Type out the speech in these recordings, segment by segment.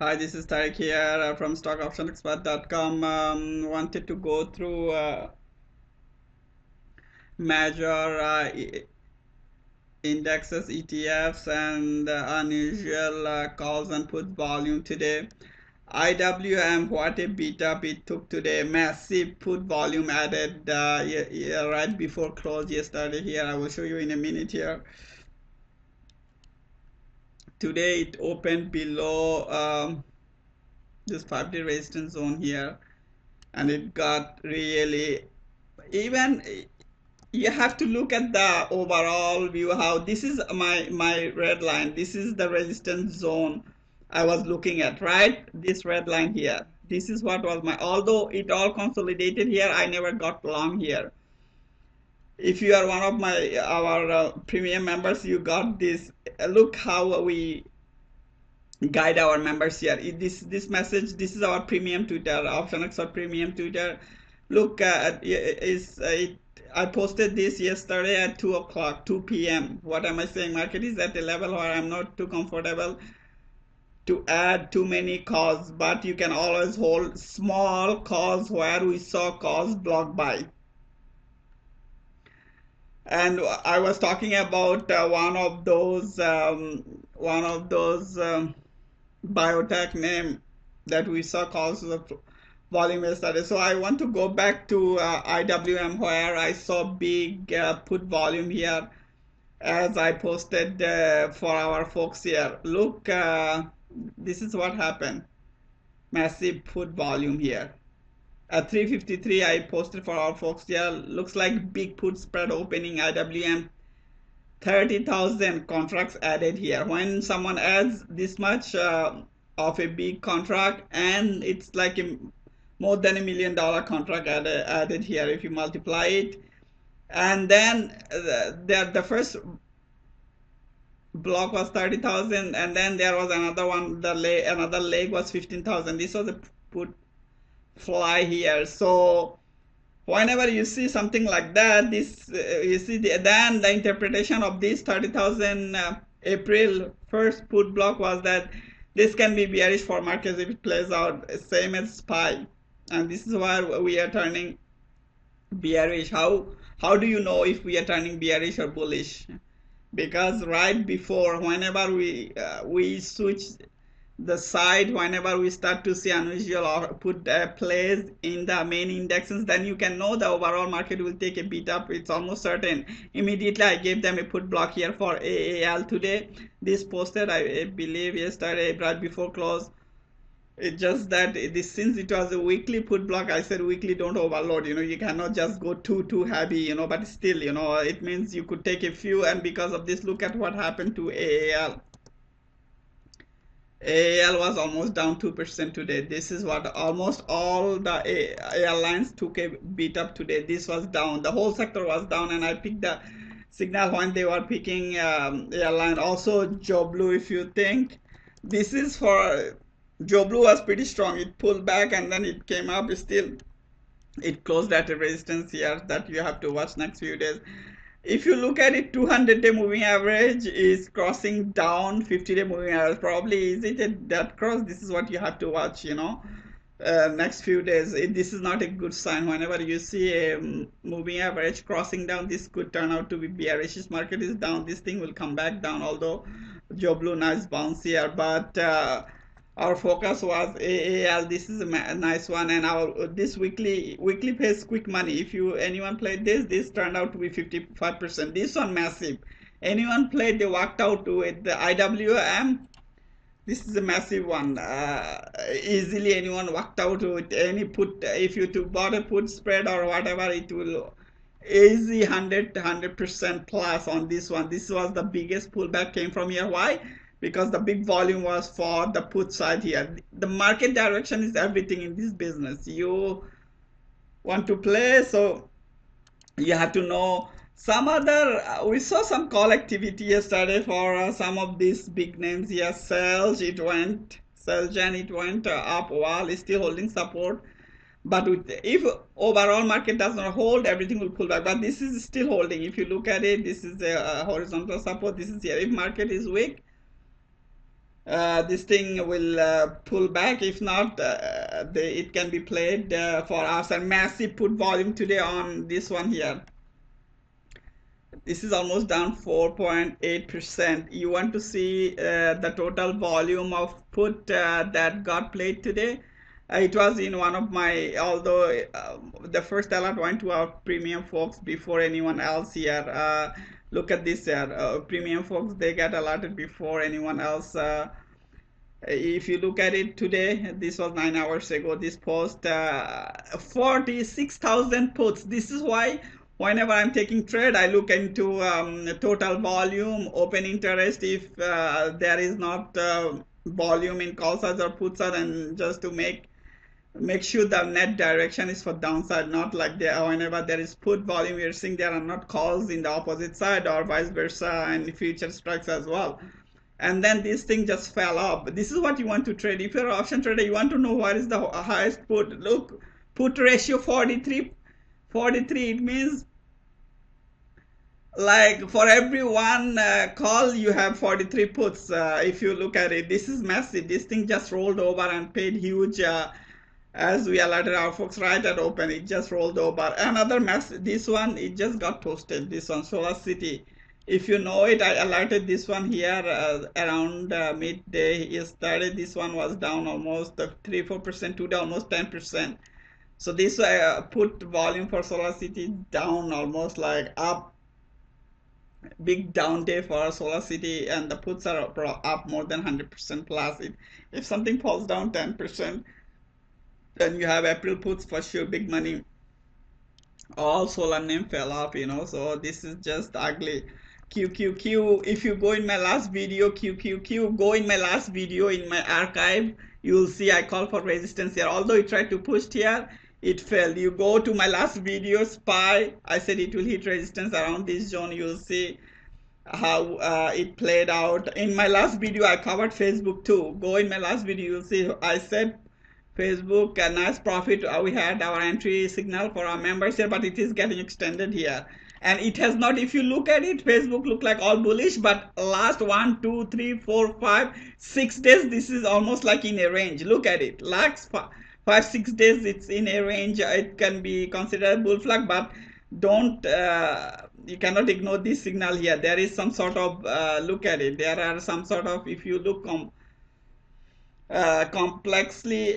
Hi, this is Tarek here from stockoptionexpert.com. Wanted to go through major indexes, ETFs, and unusual calls and put volume today. IWM, what a beat up it took today. Massive put volume added right before close yesterday here. I will show you in a minute here. Today it opened below this 5-day resistance zone here, and it got really, even you have to look at the overall view, how this is my red line, this is the resistance zone I was looking at, right? This red line here, this is what was my, although it all consolidated here, I never got long here. If you are one of our premium members, you got this. Look how we guide our members here. This message, this is our premium Twitter, option expert premium Twitter. Look, I posted this yesterday at 2 o'clock, 2 p.m. What am I saying? Market is at a level where I'm not too comfortable to add too many calls, but you can always hold small calls where we saw calls block buy. And I was talking about one of those biotech name that we saw calls the volume yesterday. So I want to go back to IWM, where I saw big put volume here, as I posted for our folks here. Look, this is what happened. Massive put volume here. At 353, I posted for our folks here. Looks like big put spread opening. IWM, 30,000 contracts added here. When someone adds this much of a big contract, and it's like more than $1 million contract added here if you multiply it, and then the first block was 30,000, and then there was another one, another leg was 15,000. This was a put fly here. So whenever you see something like that, this you see then the interpretation of this 30,000 April 1st put block was that this can be bearish for markets if it plays out same as SPY, and this is why we are turning bearish. How do you know if we are turning bearish or bullish? Because right before, whenever we switch the side, whenever we start to see unusual or put plays in the main indexes, then you can know the overall market will take a beat up. It's almost certain. Immediately I gave them a put block here for AAL today. This posted, I believe, yesterday right before close. It's just that since it was a weekly put block, I said weekly don't overload. You cannot just go too heavy. But still, it means you could take a few, and because of this, look at what happened to AAL. AAL was almost down 2% today. This is what almost all the airlines took a beat up today. This was down. The whole sector was down, and I picked the signal when they were picking airline. Also, JBLU, if you think this is for JBLU, was pretty strong. It pulled back and then it came up. Still, it closed at a resistance here that you have to watch next few days. If you look at it, 200-day moving average is crossing down 50-day moving average. Probably is it that cross? This is what you have to watch, next few days. This is not a good sign. Whenever you see a moving average crossing down, this could turn out to be bearish. This market is down. This thing will come back down, although JBLU nice bounce here. But our focus was AAL. This is a nice one, and our this weekly pays quick money. If anyone played this turned out to be 55%. This one massive. Anyone played, they walked out with the IWM. This is a massive one. Easily anyone walked out with any put. If you bought a put spread or whatever, it will easy 100% plus on this one. This was the biggest pullback came from here. Why? Because the big volume was for the put side here. The market direction is everything in this business. You want to play, so you have to know some other. We saw some call activity yesterday for some of these big names here. CELG, it went up while it's still holding support. But if overall market does not hold, everything will pull back. But this is still holding. If you look at it, this is a horizontal support. This is here. If market is weak, this thing will pull back. If not, it can be played for us. And massive put volume today on this one here. This is almost down 4.8%. You want to see the total volume of put that got played today? It was in one of my, although the first alert went to our premium folks before anyone else here. Look at this here. Premium folks, they get alerted before anyone else. If you look at it today, this was 9 hours ago, this post, 46,000 puts. This is why whenever I'm taking trade, I look into total volume, open interest, if there is not volume in call size or put size, and just to make sure the net direction is for downside, not like whenever there is put volume, you're seeing there are not calls in the opposite side or vice versa, and future strikes as well. And then this thing just fell off. This is what you want to trade. If you're an option trader, you want to know what is the highest put. Look, put ratio 43. It means like for every one call you have 43 puts. If you look at it, this is massive. This thing just rolled over and paid huge. As we alerted our folks right at open, it just rolled over. Another mess. This one, it just got toasted. This one, SolarCity. If you know it, I alerted this one here around midday yesterday. This one was down almost 3-4% today, almost 10%. So this put volume for SolarCity down almost like up. Big down day for SolarCity, and the puts are up more than 100% plus. If something falls down 10%, then you have April puts for sure, big money. All solar name fell off, so this is just ugly. QQQ, if you go in my last video, QQQ, go in my last video in my archive, you will see I call for resistance here. Although it tried to push here, it failed. You go to my last video, SPY, I said it will hit resistance around this zone. You'll see how it played out. In my last video, I covered Facebook too. Go in my last video, you'll see I said Facebook, a nice profit. We had our entry signal for our members here, but it is getting extended here. And it has not, if you look at it, Facebook look like all bullish, but last 1, 2, 3, 4, 5, 6 days, this is almost like in a range. Look at it. Last 5, 6 days, it's in a range. It can be considered a bull flag, but don't, you cannot ignore this signal here. There is some sort of, look at it. There are some sort of, if you look complexly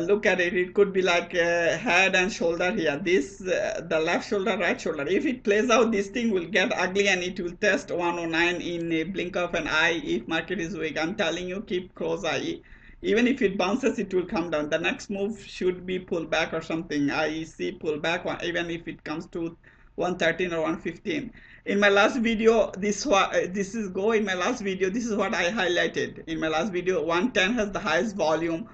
look at it, it could be like head and shoulder here. This the left shoulder, right shoulder. If it plays out, this thing will get ugly and it will test 109 in a blink of an eye if market is weak. I'm telling you, keep close eye. Even if it bounces, it will come down. The next move should be pullback or something. I see pullback even if it comes to 113 or 115. In my last video, this is my last video, this is what I highlighted. In my last video, 110 has the highest volume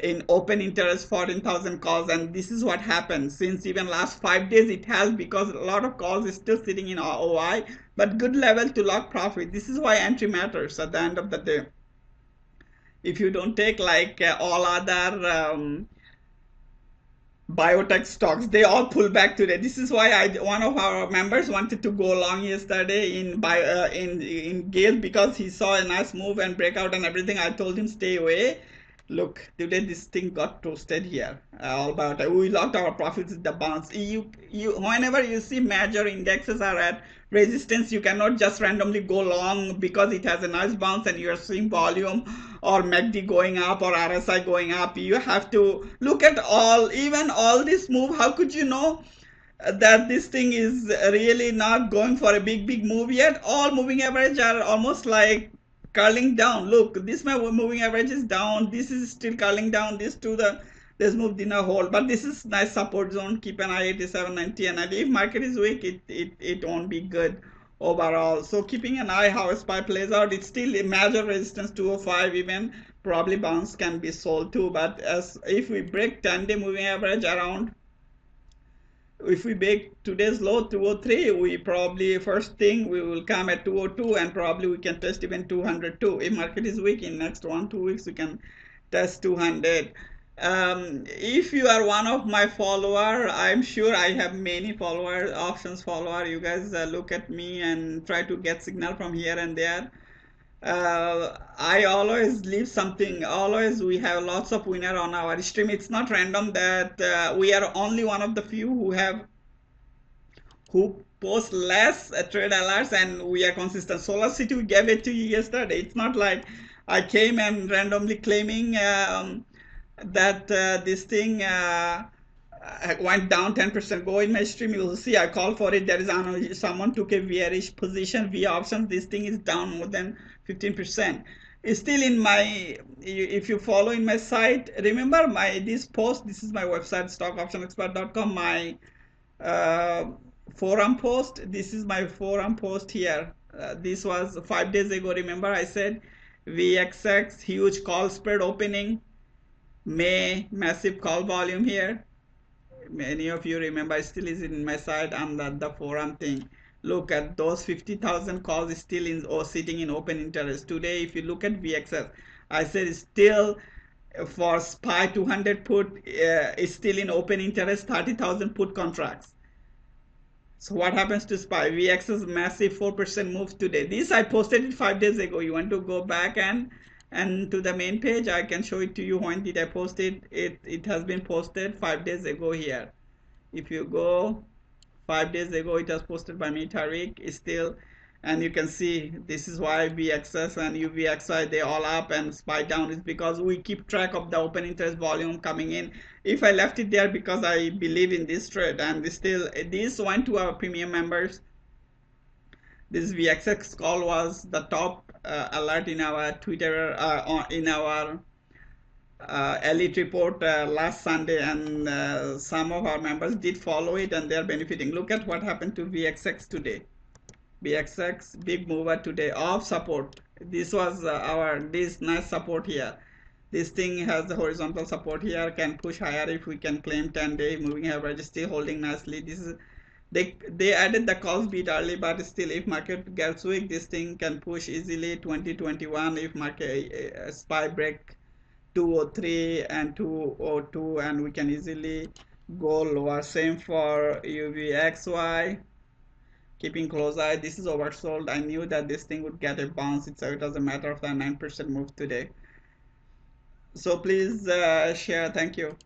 in open interest, 14,000 calls, and this is what happened. Since even last 5 days it has, because a lot of calls is still sitting in OI, but good level to lock profit. This is why entry matters at the end of the day. If you don't take like all other biotech stocks, they all pull back today. This is why one of our members wanted to go long yesterday in GILD, because he saw a nice move and breakout and everything. I told him stay away. Look, today this thing got toasted here. All about we locked our profits with the bounce. Whenever you see major indexes are at resistance, you cannot just randomly go long because it has a nice bounce and you are seeing volume or MACD going up or RSI going up. You have to look at even all this move. How could you know that this thing is really not going for a big move yet? All moving average are almost like curling down. Look, this my moving average is down. This is still curling down. This move did not hold, but this is nice support zone. Keep an eye 87.90, and if market is weak, it won't be good overall. So keeping an eye how SPY plays out. It's still a major resistance 205, even probably bounce can be sold too. But if we break 10-day moving average around, if we break today's low 203, we probably first thing we will come at 202, and probably we can test even 202. If market is weak in next 1-2 weeks, we can test 200. If you are one of my follower, I'm sure I have many followers, options follower. You guys look at me and try to get signal from here and there. I always leave something. Always we have lots of winner on our stream. It's not random that we are only one of the few who post less trade alerts and we are consistent. Solar City, we gave it to you yesterday. It's not like I came and randomly claiming that this thing went down 10%. Go in my stream, you will see I call for it. There is someone took a bearish position via options. This thing is down more than 15%. It's still in my, if you follow in my site, remember this post, this is my website, stockoptionexpert.com, my uh, forum post. This is my forum post here. This was 5 days ago. Remember I said VXX, huge call spread opening, May, massive call volume here. Many of you remember, still is in my site and the forum thing. Look at those 50,000 calls still in or sitting in open interest. Today, if you look at VXS, I said still for SPY 200 put is still in open interest, 30,000 put contracts. So what happens to SPY? VX's massive 4% move today. This I posted it 5 days ago. You want to go back and to the main page, I can show it to you. When did I post it? It has been posted 5 days ago here. If you go 5 days ago, it was posted by me, Tariq. Still, and you can see this is why VXS and UVXI they all up and SPY down, is because we keep track of the open interest volume coming in. If I left it there because I believe in this trade, and this went to our premium members. This VXX call was the top alert in our Twitter in our elite report last Sunday, and some of our members did follow it and they're benefiting. Look at what happened to VXX today. VXX big mover today off support. This was this nice support here. This thing has the horizontal support here, can push higher if we can claim 10-day moving average, still holding nicely. This is they added the calls bit early, but still if market gets weak, this thing can push easily 2021 if market SPY break 203 and 202, and we can easily go lower. Same for UVXY. Keeping close eye. This is oversold. I knew that this thing would get a bounce. It was a matter of the 9% move today. So please share. Thank you.